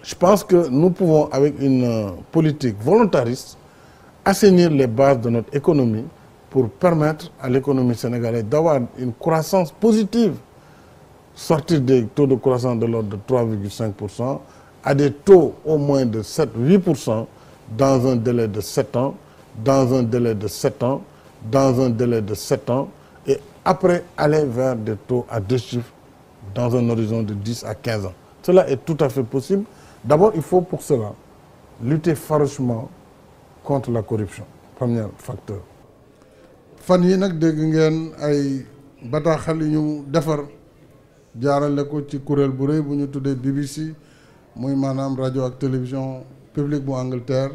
je pense que nous pouvons, avec une politique volontariste, assainir les bases de notre économie pour permettre à l'économie sénégalaise d'avoir une croissance positive, sortir des taux de croissance de l'ordre de 3,5% à des taux au moins de 7-8% dans un délai de 7 ans, dans un délai de 7 ans, dans un délai de 7 ans, et après aller vers des taux à 2 chiffres dans un horizon de 10 à 15 ans. Cela est tout à fait possible. D'abord, il faut pour cela lutter farouchement contre la corruption. Premier facteur. fan yi nag dégg ngeen ay bataaxal yu ñu defar jaarale ko ci kuréel bu rëy bu ñu tuddee BBC muy maanaam rajo ak télévision publique bu Angleterre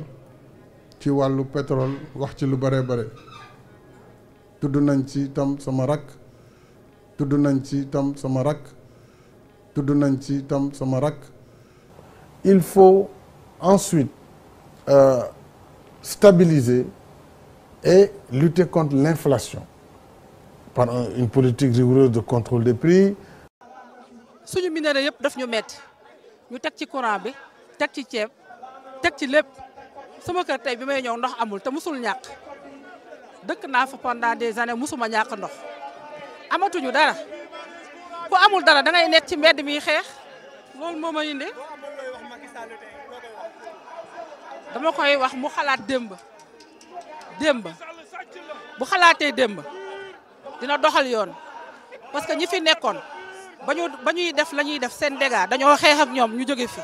ci wàllu pétrole wax ci lu bare bare tudd nañ ci tam sama rakk tudd nañ ci tam sama rakk tudd nañ ci tam sama rakk. Il faut ensuite stabiliser et lutter contre l'inflation par une politique rigoureuse de contrôle des prix. suñu minerais yëpp daf ñu metti ñu teg ci courant bi teg ci ceeb teg ci lépp sama kër tey bi may ñëw ndox amul te musul ñàkk dëkk naa fa pendant des années musuma ñàkk ndox amatuñu dara ku amul dara da ngay nekk ci mbedd mi xeex loolu moo ma indi dama koy wax mu xalaat démb bu xalaatee démb dina doxal yoon parce que ñi fi nekkoon ba ñuy def la ñuy def seen dégâts dañoo xeex ak ñoom ñu jóge fi.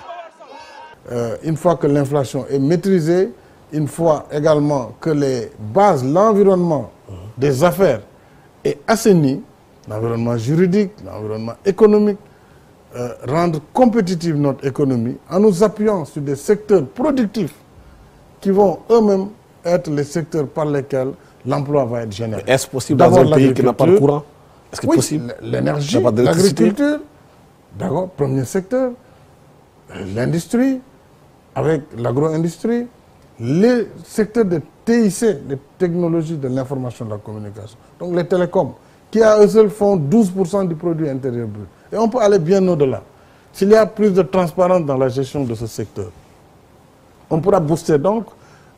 Une fois que l'inflation est maîtrisée, une fois également que les bases, l'environnement des affaires est assaini, l'environnement juridique, l'environnement économique, rendre compétitive notre économie en nous appuyant sur des secteurs productifs qui vont eux-mêmes être les secteurs par lesquels l'emploi va être généré. Est-ce possible dans un pays qui n'a pas de courant? Est-ce que c'est possible? L'énergie, l'agriculture, d'abord, premier secteur, l'industrie, avec l'agro-industrie, les secteurs de TIC, les technologies de l'information et de la communication. Donc les télécoms, qui à eux seuls font 12% du produit intérieur brut. Et on peut aller bien au-delà. S'il y a plus de transparence dans la gestion de ce secteur, on pourra booster donc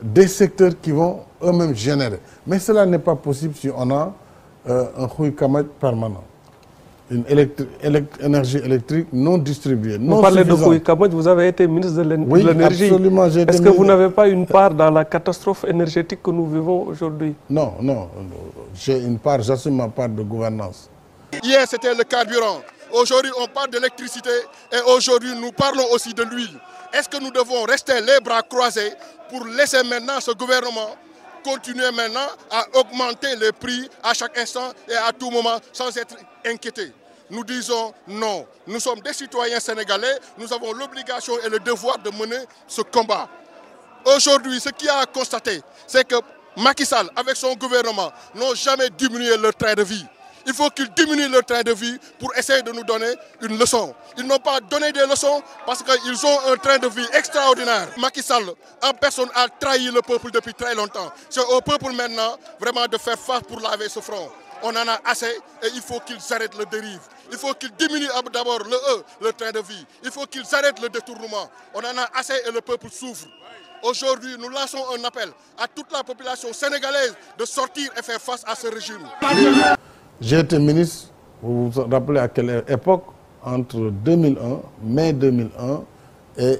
des secteurs qui vont eux-mêmes générer. Mais cela n'est pas possible si on a un rouille-camaj permanent. Une énergie électrique non distribuée. Vous parlez de rouille-camaj, vous avez été ministre de l'énergie. Oui, absolument. Est-ce que vous n'avez pas une part dans la catastrophe énergétique que nous vivons aujourd'hui? Non, non. J'ai une part, j'assume ma part de gouvernance. Hier, c'était le carburant. Aujourd'hui, on parle d'électricité et aujourd'hui, nous parlons aussi de l'huile. Est-ce que nous devons rester les bras croisés pour laisser maintenant ce gouvernement continuer maintenant à augmenter les prix à chaque instant et à tout moment sans être inquiétés? Nous disons non. Nous sommes des citoyens sénégalais. Nous avons l'obligation et le devoir de mener ce combat. Aujourd'hui, ce qu'il y a à constater, c'est que Macky Sall, avec son gouvernement, n'ont jamais diminué leur train de vie. Il faut qu'ils diminuent leur train de vie pour essayer de nous donner une leçon. Ils n'ont pas donné des leçons parce qu'ils ont un train de vie extraordinaire. Macky Sall, en personne, a trahi le peuple depuis très longtemps. C'est au peuple maintenant vraiment de faire face pour laver ce front. On en a assez et il faut qu'ils arrêtent le dérive. Il faut qu'ils diminuent d'abord le train de vie. Il faut qu'ils arrêtent le détournement. On en a assez et le peuple souffre. Aujourd'hui, nous lançons un appel à toute la population sénégalaise de sortir et faire face à ce régime. J'ai été ministre, vous vous rappelez à quelle époque, entre 2001, mai 2001 et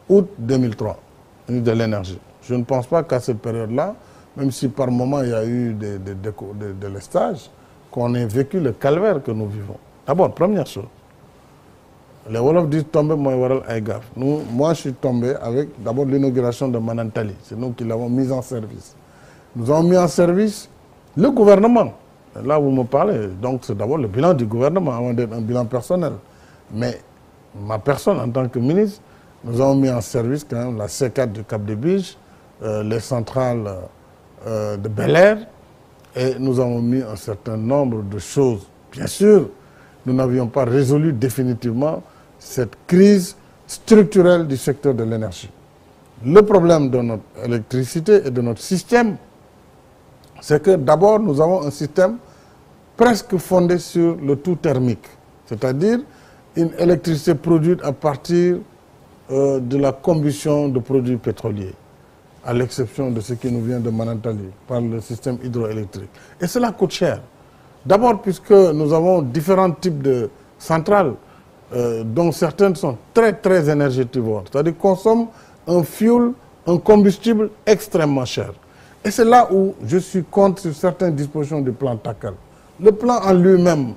août 2003, ministre de l'énergie. Je ne pense pas qu'à cette période-là, même si par moment il y a eu des délestages, qu'on ait vécu le calvaire que nous vivons. D'abord, première chose, les Wolofs disent tomber, moi, waral ay gaf. Moi, je suis tombé avec d'abord l'inauguration de Manantali. C'est nous qui l'avons mis en service. Nous avons mis en service le gouvernement. Là, vous me parlez, donc c'est d'abord le bilan du gouvernement, avant d'être un bilan personnel. Mais ma personne, en tant que ministre, nous avons mis en service quand même la C4 du Cap des Biches, les centrales de Bel-Air, et nous avons mis un certain nombre de choses. Bien sûr, nous n'avions pas résolu définitivement cette crise structurelle du secteur de l'énergie. Le problème de notre électricité et de notre système, c'est que d'abord, nous avons un système presque fondé sur le tout thermique, c'est-à-dire une électricité produite à partir de la combustion de produits pétroliers, à l'exception de ce qui nous vient de Manantali, par le système hydroélectrique. Et cela coûte cher. D'abord, puisque nous avons différents types de centrales, dont certaines sont très, très énergétivores, c'est-à-dire consomment un fuel, un combustible extrêmement cher. Et c'est là où je suis contre sur certaines dispositions du plan Takal. Le plan en lui-même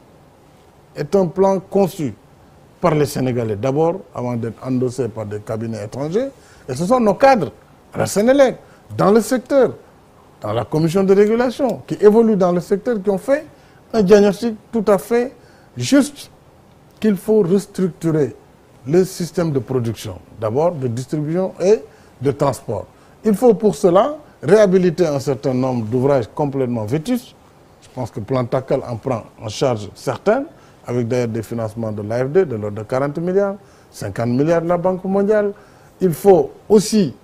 est un plan conçu par les Sénégalais, d'abord, avant d'être endossé par des cabinets étrangers, et ce sont nos cadres, à la Sénélec, dans le secteur, dans la commission de régulation, qui évoluent dans le secteur, qui ont fait un diagnostic tout à fait juste, qu'il faut restructurer le système de production, d'abord de distribution et de transport. Il faut pour cela réhabiliter un certain nombre d'ouvrages complètement vétustes. Je pense que le plan Takal en prend en charge certains, avec d'ailleurs des financements de l'AFD de l'ordre de 40 milliards, 50 milliards de la Banque mondiale. Il faut aussi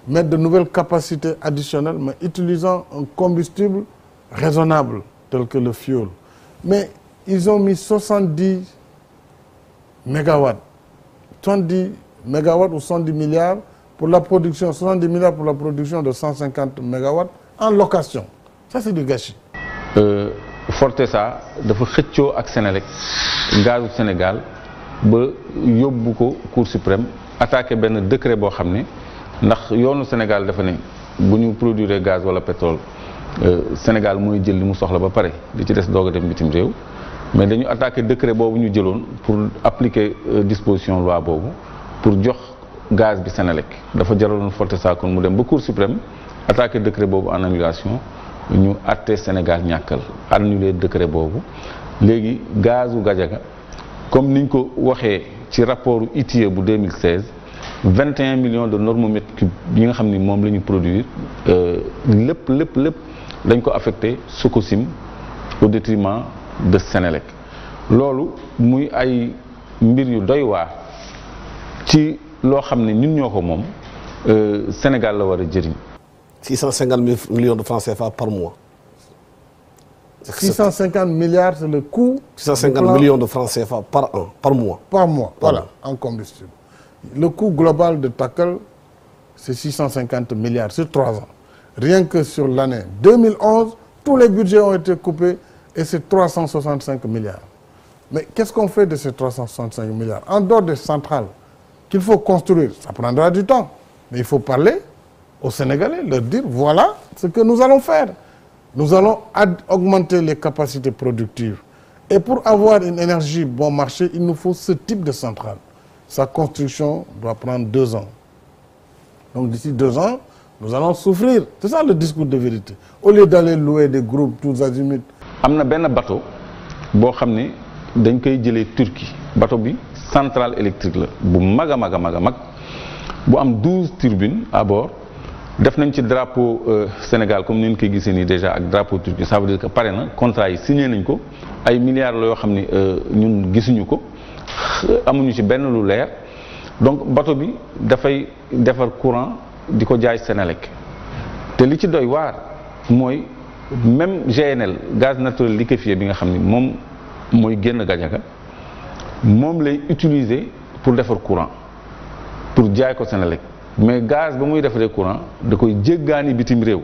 mettre de nouvelles capacités additionnelles, mais utilisant un combustible raisonnable, tel que le fioul. Mais ils ont mis 70 mégawatts, 70 mégawatts ou 110 milliards pour la production, 70 milliards pour la production de 150 mégawatts en location. Ça, c'est du gâchis. Fortesa dafa xëccoo ak Sénélec gazu Sénégal ba yóbbu ko Cour suprême attaqué benn décret boo xam ne ndax yoonu Sénégal dafa ne bu ñu produire gaz wala pétrole Sénégal mooy jël li mu soxla ba pare li ci des doog a dem bitim réew mais dañu attaqué décret boobu ñu jëloon pour appliquer disposition loi boobu pour jox gaz bi Sénélec dafa jaraloon Fortesa kon mu dem ba Cour suprême attaqué décret boobu en annulation ñu àtte Sénégal ñàkkal annulé décret boobu léegi gazu Gadiaga comme niñ ko waxee ci rapport ITIE bu 2016 21 millions de normes mètres cubes yi nga xam ni moom la ñu produire lépp dañ ko affecté Sococim au détriment de Sénélec loolu muy ay mbir yu doy waar ci loo xam ne ñun ñoo ko moom Sénégal la war a jëriñ. 650 millions de francs CFA par mois. 650 milliards, c'est le coût. 650 millions de francs CFA par an, par mois. Par mois, voilà, en combustible. Le coût global de Takal, c'est 650 milliards sur 3 ans. Rien que sur l'année 2011, tous les budgets ont été coupés et c'est 365 milliards. Mais qu'est-ce qu'on fait de ces 365 milliards? En dehors des centrales qu'il faut construire, ça prendra du temps, mais il faut parler aux Sénégalais, leur dire voilà ce que nous allons faire. Nous allons augmenter les capacités productives. Et pour avoir une énergie bon marché, il nous faut ce type de centrale. Sa construction doit prendre 2 ans. Donc d'ici 2 ans, nous allons souffrir. C'est ça le discours de vérité. Au lieu d'aller louer des groupes tous azimuts. Am na benn bateau boo xam ne dañ koy jëlee Turquie bateau bi centrale électrique la bu mag a mag bu am 12 turbines à bord. Def nañ ci drapeau Sénégal comme ni ñu koy gisee nii déjà ak drapeau Turquie ça veut dire que pare na contrat yi signé nañ ko ay milliards la yoo xam ne ñun gisuñu ko amuñu ci benn lu leer donc bateau bi dafay defar courant di ko jaay Sénélec te li ci doy waar mooy même GNL gaz naturel liquéfié bi nga xam ni moom mooy génn Gadiaga moom lay utiliser pour defar courant pour jaay ko Sénélec. Mais gaz ba muy defaree courant da koy jéggaani bitim réew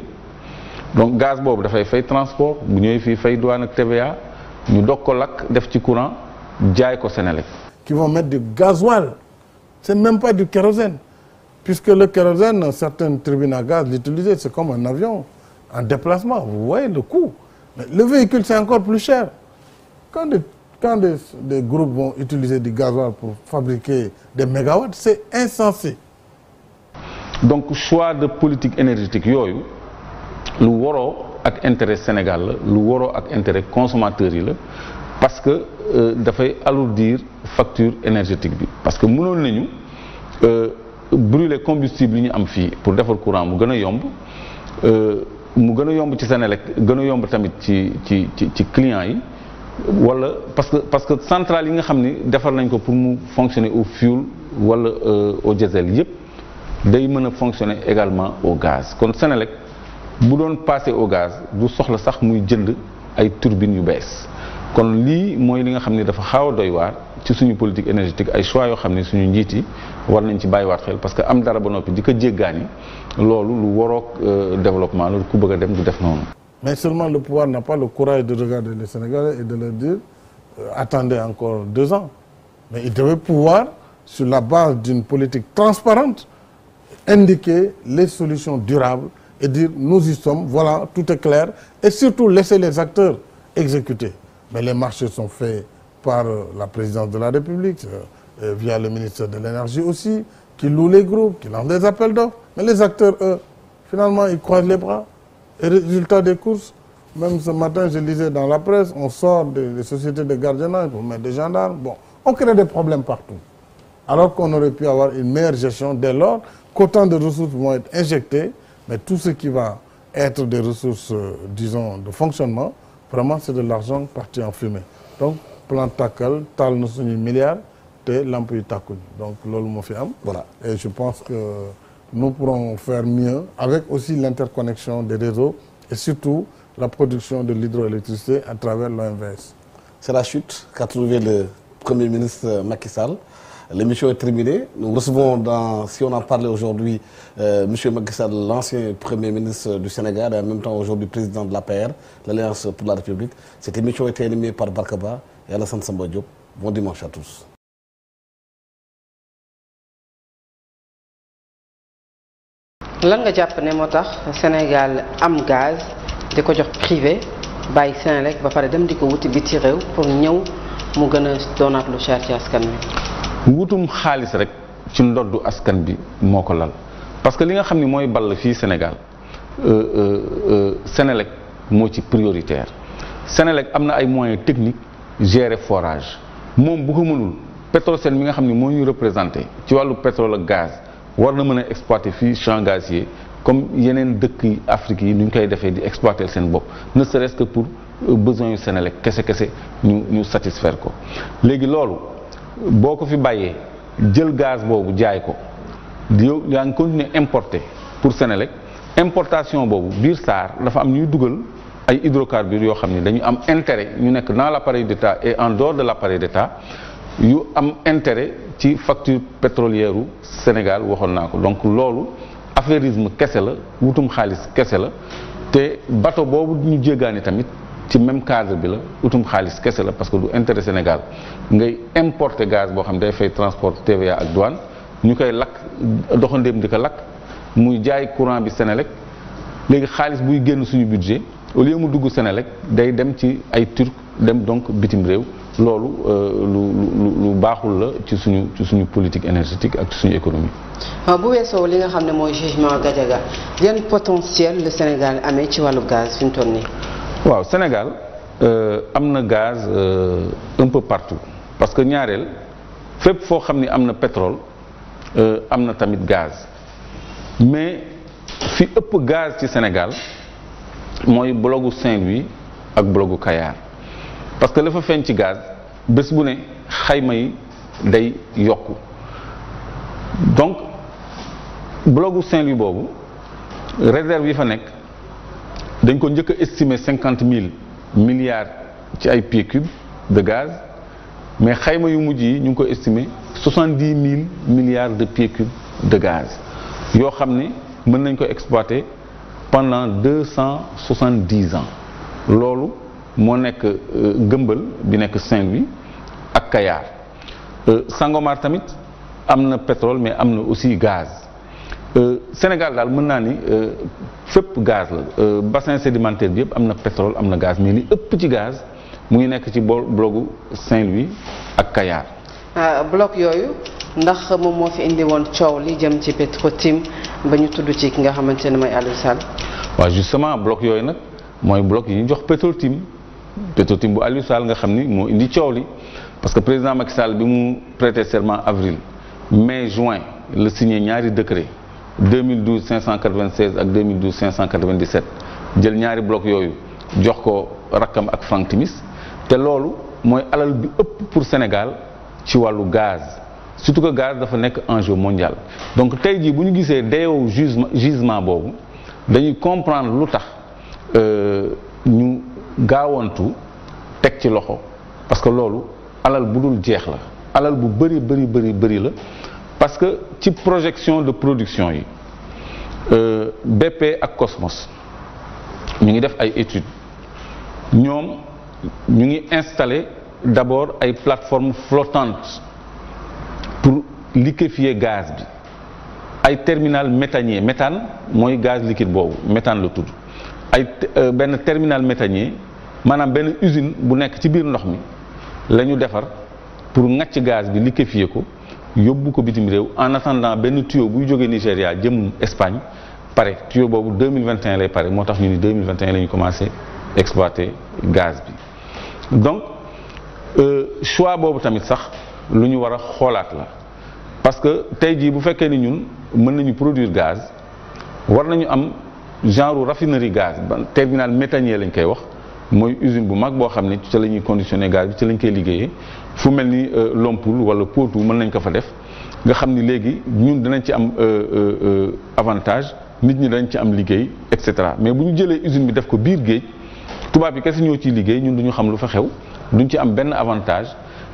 donc gaz boobu dafay fay transport bu ñëwee fii fay douane ak TVA ñu dog ko lakk def ci courant jaay ko Sénélec. Qui vont mettre du gasoil, c'est même pas du kérosène, puisque le kérosène, certaines turbines à gaz l'utilisaient, c'est comme un avion en déplacement. Vous voyez le coût. Mais le véhicule c'est encore plus cher. Quand des groupes vont utiliser du gasoil pour fabriquer des mégawatts, c'est insensé. Donc choix de politique énergétique yooyu lu waroo ak intérêt Sénégal la lu waroo ak intérêt consommateurs yi la parce que dafay alourdir facture énergétique bi parce que mënoon nañu brûler combustible yi ñu am fii pour defar courant mu gën a yomb ci Sénélec gën a yomb tamit ci clients yi wala parce que centrale yi nga xam ni defar nañ ko pour mu fonctionner au fioul wala au diesel yépp day mën a fonctionner également au gaz kon Sénélec bu doon passer au gaz du soxla sax muy jënd ay turbines yu bees kon lii mooy li nga xam ne dafa xaaw a doy waar ci suñu politique énergétique ay choix yoo xam ne suñu njiit yi war nañ ci bàyyiwaat xel parce que am dara ba noppi di ko jéggaani loolu lu waroog développement loolu ku bëgg a dem du def noonu. Mais seulement le pouvoir n'a pas le courage de regarder les Sénégalais et de leur dire attendez encore 2 ans. Mais il devait pouvoir, sur la base d'une politique transparente, indiquer les solutions durables et dire nous y sommes, voilà, tout est clair, et surtout laisser les acteurs exécuter. Mais les marchés sont faits par la présidence de la République, via le ministère de l'Énergie aussi, qui loue les groupes, qui lance des appels d'offres. Mais les acteurs, eux, finalement, ils croisent les bras. Et résultat des courses, même ce matin, je lisais dans la presse, on sort des sociétés de gardiennage pour mettre des gendarmes. Bon, on crée des problèmes partout. Alors qu'on aurait pu avoir une meilleure gestion dès lors qu'autant de ressources vont être injectées, mais tout ce qui va être des ressources, disons, de fonctionnement, vraiment, c'est de l'argent parti en fumée. Donc, plan Takal, tal na suñu milliards, te lamp yu tàkkuñ. Donc, loolu moo fi am. Voilà. Et je pense que nous pourrons faire mieux avec aussi l'interconnexion des réseaux et surtout la production de l'hydroélectricité à travers l'OMVS. C'est la chute qu'a trouvé le Premier ministre Macky Sall. L'émission est terminée. Nous recevons, si on en parlait aujourd'hui, M. Macky Sall, l'ancien Premier ministre du Sénégal et en même temps aujourd'hui président de l'APR, l'Alliance pour la République. Cette émission a été animée par Barkaba et Alassane Samba Diop. Bon dimanche à tous. lan nga jàpp ne moo tax Sénégal am gaz di ko jox privé bàyyi Senelec ba pare dem di ko wuti biti réew pour ñëw mu gën a doonaat lu cher ci askan wi. wutum xaalis rek ci ndoddu askan bi moo ko lal parce que li nga xam ni mooy ball fii Sénégal Senelec moo ci prioritaire Senelec am na ay moyens techniques gérer forage moom bu ko mënul Petrosen mi nga xam ni moo ñu représenté ci wàllu pétrole ak gaz. war na mën a exploiter fii champ gazier comme yeneen dëkk Afrique yi nu ñu koy defee di exploiter seen bopp ne serait-ce que pour besoin yu Senelec kese ñu satisfaire ko léegi loolu boo ko fi bàyyee jël gaz boobu jaay ko yow yaa ngi continuer importer pour Senelec importation boobu biir SAR dafa am ñuy dugal ay hydrocarbures yoo xam ne dañu am intérêt ñu nekk dans l'appareil d'État et en dehors de l'appareil d'État yu am intérêt ci facture pétrolière u Sénégal waxoon naa ko donc loolu affairisme kese la wutum xaalis kese la te bateau boobu ñu jéggaani tamit ci même cadre bi la wutum xaalis kese la parce que du intérêt Sénégal ngay importer gaz boo xam ne day fay transport TVA ak douane ñu koy lakk doxandéem di ko lakk muy jaay courant bi Sénélec léegi xaalis buy génn suñu budget au lieu mu dugg Sénélec day dem ci ay turc dem donc bitim réew loolu lu baaxul la ci suñu politique énergétique ak ci suñu économie. bu weesoo li nga xam ne mooy jugement Gadiaga yan potentiel le Sénégal amee ci wàllu gaz fi mu toll nii. waaw Sénégal am na gaz un peu partout parce que ñaareel fépp foo xam ni am na pétrole am na tamit gaz mais fi ëpp gaz ci Sénégal mooy blogu Saint-Louis ak blogu Kayar. parce que la fa feeñ ci gaz bés bu ne xayma yi day yokku donc blogu Saint-Louis boobu réserve yi fa nekk dañ ko njëkk a estimer 50 000 milliards ci ay pieds cubes de gaz mais xayma yu mujj yi ñu ngi ko estimer 70 000 milliards de pieds cubes de gaz yoo xam ne mën nañ ko exploiter pendant 270 ans loolu moo nekk Gëmbël bi nekk Saint-Louis ak Kayar Sangomar tamit am na pétrole mais am na aussi gaz Sénégal daal mën naa ni fépp gaz la bassin sédimentaire bi yëpp am na pétrole am na gaz mais li ëpp ci gaz mu ngi nekk ci blogu Saint-Louis ak Kayar. bloc yooyu ndax moom moo fi indi woon coow li jëm ci Petro-Tim ba ñu tudd ci ki nga xamante ne mooy Aliou Sall. waaw justement bloc yooyu nag mooy bloc yi ñu jox Petro-Tim bu Aliou Sall nga xam ni moo indi coow li parce que président Macky Sall bi mu prêter serment avril mai juin la signé ñaari décret 2012 596 ak 2012 597 jël ñaari bloc yooyu jox ko rakkam ak Franck Timis te loolu mooy alal bi ëpp pour Sénégal ci wàllu gaz surtout que gaz dafa nekk enjeu mondial donc tey jii bu ñu gisee dayoo gisement boobu dañuy comprendre lu tax ñu gaawantu teg ci loxo parce que loolu alal bu dul jeex la alal bu bëri la parce que ci projection de production yi BP ak Cosmos ñu ngi def ay études ñoom ñu ngi installer d'abord ay plateformes flottantes pour liquéfier gaz bi ay terminal méthanier méthane mooy gaz liquide boobu méthane la tudd ay benn terminal méthanier maanaam benn usine bu nekk ci biir ndox mi la ñu defar pour ŋàcc gaz bi liquéfier ko yóbbu ko bitim réew en attendant benn tuyau buy jógee Nigéria jëm Espagne pare tuyau boobu 2021 lay pare moo tax ñu ni 2021 la ñu commencé exploiter gaz bi donc choix boobu tamit sax lu ñu war a xoolaat la parce que tey jii bu fekkee ni ñun mën nañu produire gaz war nañu am genre raffinerie gaz terminal méthanier lañ koy wax mooy usine bu mag boo xam ne ci la ñuy conditionner gaz bi ci lañ koy liggéeyee fu mel ni Lompoul wala Potou mën nañ ko fa def nga xam ni léegi ñun dinañ ci am avantage nit ñi dañ ci am liggéey et cetera mais bu ñu jëlee usine bi def ko biir géej tubaab yi kese ñoo ciy liggéey ñun duñu xam lu fa xew duñ ci am benn avantage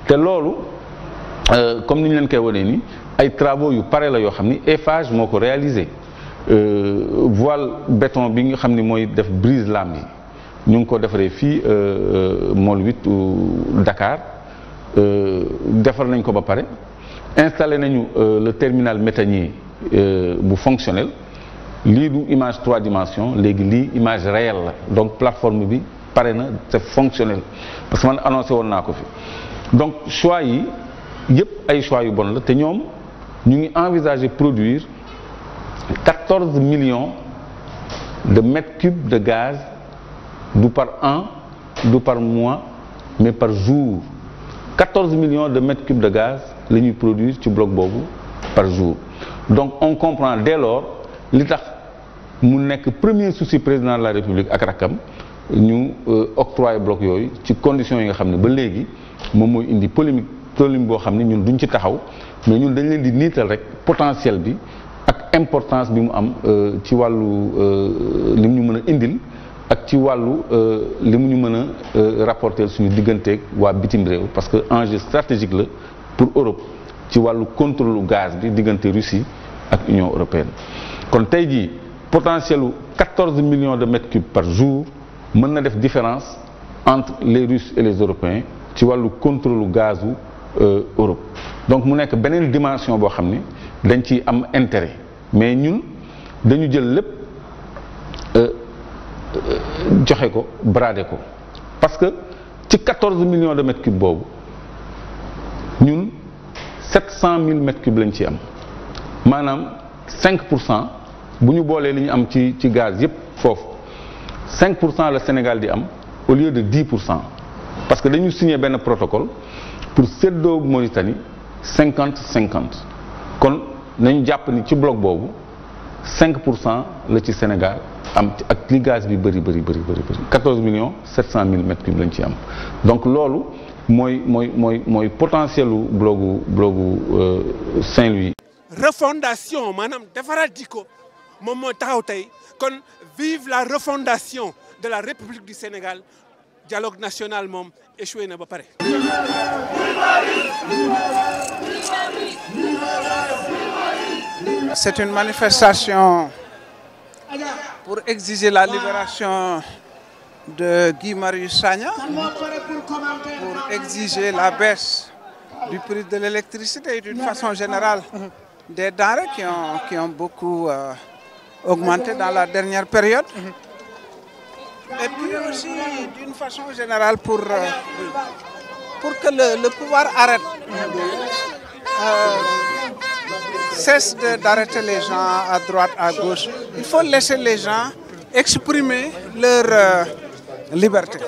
te loolu comme ni ñu leen koy wanee ni ay travaux yu pare la yoo xam ni Eiffage moo ko réalisé voile béton bi nga xam ni mooy def brise lame yi ñu ngi ko defaree fii Môle 8 Dakar defar nañ ko ba pare installé nañu le terminal méthanier bu fonctionnel lii du image 3 dimensions léegi lii image réelle la donc plateforme bi pare na c'est fonctionnel parce que man annoncé woon naa ko fi donc choix yi yëpp ay choix yu bon la te ñoom ñu ngi envisager produire 14 millions de mètres cubes de gaz du par an du par mois mais par jour 14 millions de mètres cubes de gaz la ñuy produire ci bloc boobu par jour donc on comprend dès lors li tax mu nekk premier souci président de la République ak rakkam ñu octroyer bloc yooyu ci conditions yi nga xam ne ba léegi moom mooy indi polémique boo xam ne ñun duñ ci taxaw mais ñun dañ leen di niital rek potentiel bi ak importance bi mu am ci wàllu li mu ñu mën a indil ak ci wàllu li mu ñu mën a rapporter suñu digganteeg waa bitim réew parce que enjeu stratégique la pour Europe ci wàllu contrôle gaz bi diggante Russie ak Union européenne kon tey jii potentiel u 14 millions de mètres cubes par jour mën na def différence entre les Russes et les Européens ci wàllu contrôle gazu Europe donc mu nekk beneen dimension boo xam ni dañ ci am intérêt mais ñun dañu jël lépp joxe ko brader ko parce que ci 14 millions de mètres cubes boobu ñun 700 000 mètres cubes lañ ci am maanaam 5% bu ñu boolee li ñu am ci gaz yépp foofu 5% la Sénégal di am au lieu de 10% parce que dañu signé benn protocole pour séddoo Mauritanie 50-50 kon nañu jàpp ni ci bloc boobu 5% la ci Sénégal am ak li gaz bi bëri 14 millions 700 000 mètres cubes lañ ci am donc loolu mooy potentiel u blogu Saint-Louis. refondation maanaam defaraat jikko moom moo taxaw tey kon vive la refondation de la République du Sénégal dialogue national moom échoué na ba pare. C'est une manifestation pour exiger la libération de Guy Marius Sagna, pour exiger la baisse du prix de l'électricité et d'une façon générale des denrées qui ont beaucoup augmenté dans la dernière période. Et puis aussi d'une façon générale pour que le pouvoir arrête, cesse d'arrêter les gens à droite, à gauche. Il faut laisser les gens exprimer leur liberté.